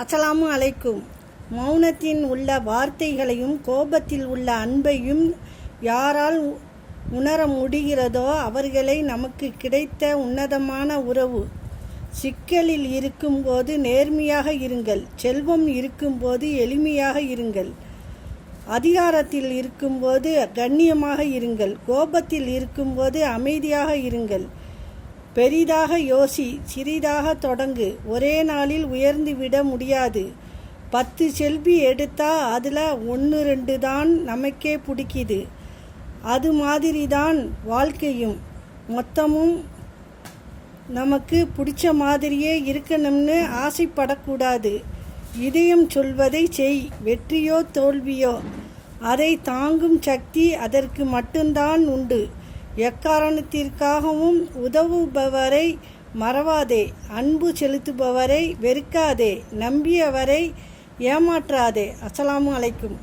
அஸ்ஸலாமு அலைக்கும். மௌனத்தில் உள்ள வார்த்தைகளையும் கோபத்தில் உள்ள அன்பையும் யாரால் உணர முடிகிறதோ அவர்களை நமக்கு கிடைத்த உன்னதமான உறவு. சிக்கலில் இருக்கும்போது நேர்மையாக இருங்கள். செல்வம் இருக்கும்போது எளிமையாக இருங்கள். அதிகாரத்தில் இருக்கும்போது கண்ணியமாக இருங்கள். கோபத்தில் இருக்கும்போது அமைதியாக இருங்கள். பெரிதாக யோசி, சிறிதாக தொடங்கு. ஒரே நாளில் உயர்ந்து விட முடியாது. 10 செல்ஃபி எடுத்தா அதில் 1-2 தான் நமக்கே பிடிக்குது. அது மாதிரி தான் வாழ்க்கையும். மொத்தமும் நமக்கு பிடிச்ச மாதிரியே இருக்கணும்னு ஆசைப்படக்கூடாது. இதயம் சொல்வதை செய். வெற்றியோ தோல்வியோ அதை தாங்கும் சக்தி அதற்கு மட்டும்தான் உண்டு. எக்காரணத்திற்காகவும் உதவுபவரை மறவாதே. அன்பு செலுத்துபவரை வெறுக்காதே. நம்பியவரை ஏமாற்றாதே. அஸ்ஸலாமு அலைக்கும்.